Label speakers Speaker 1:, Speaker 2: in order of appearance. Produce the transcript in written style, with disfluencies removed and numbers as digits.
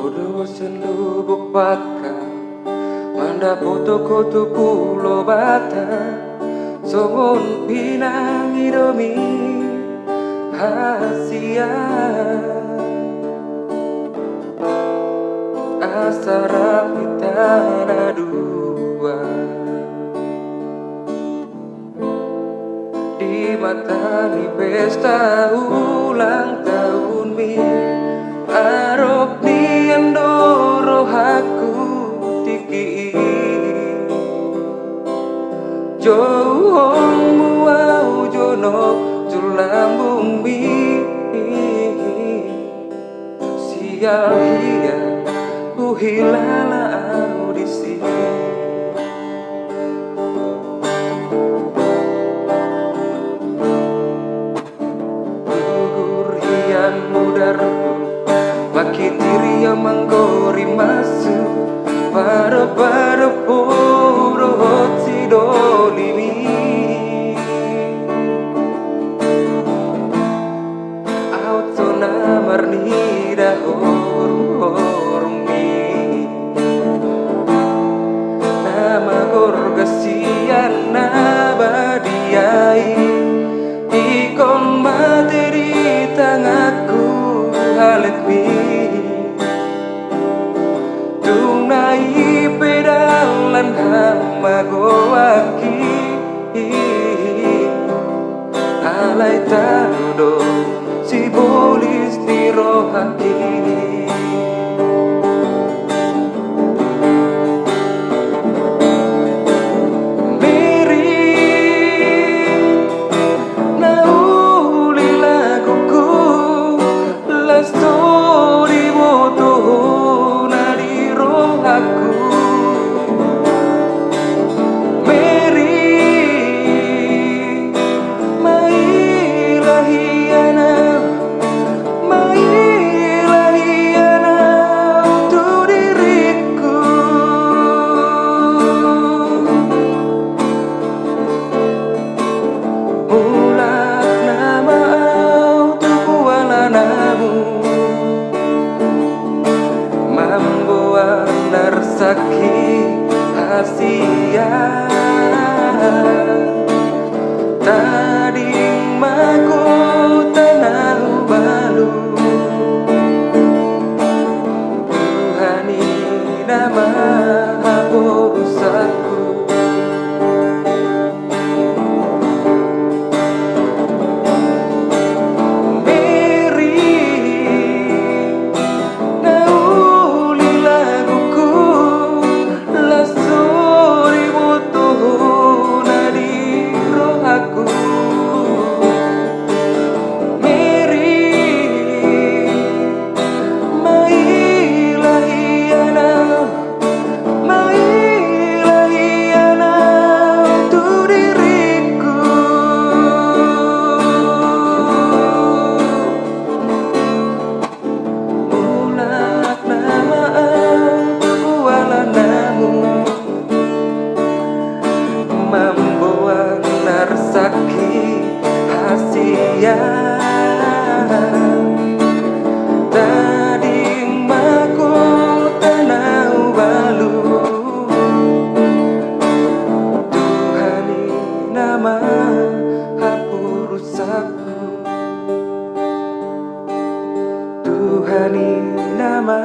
Speaker 1: Dodo selubuk baka Manda foto-foto pulau bata Songon pinang idomi Hasia Asara kita dua Di mata ni pesta ulang tahun mi Arok ni andoro haku tiki Johong muau jono julambung mi Sial hia uhilala audisi Gugur hian mudarku Maki diri yang menggori masu Pada puro si dolimi Autona marni dah horung Nama gorgasian nabadiai Ikon materi tangaku halet mi Tunai pedalan hama goaki Alai tarudo si bolis di rohaki Sakit hasia Tadi maku tanah balu Tuhani nama urusanku Tadi maku tanah balu Tuhani nama urusanku Tuhani nama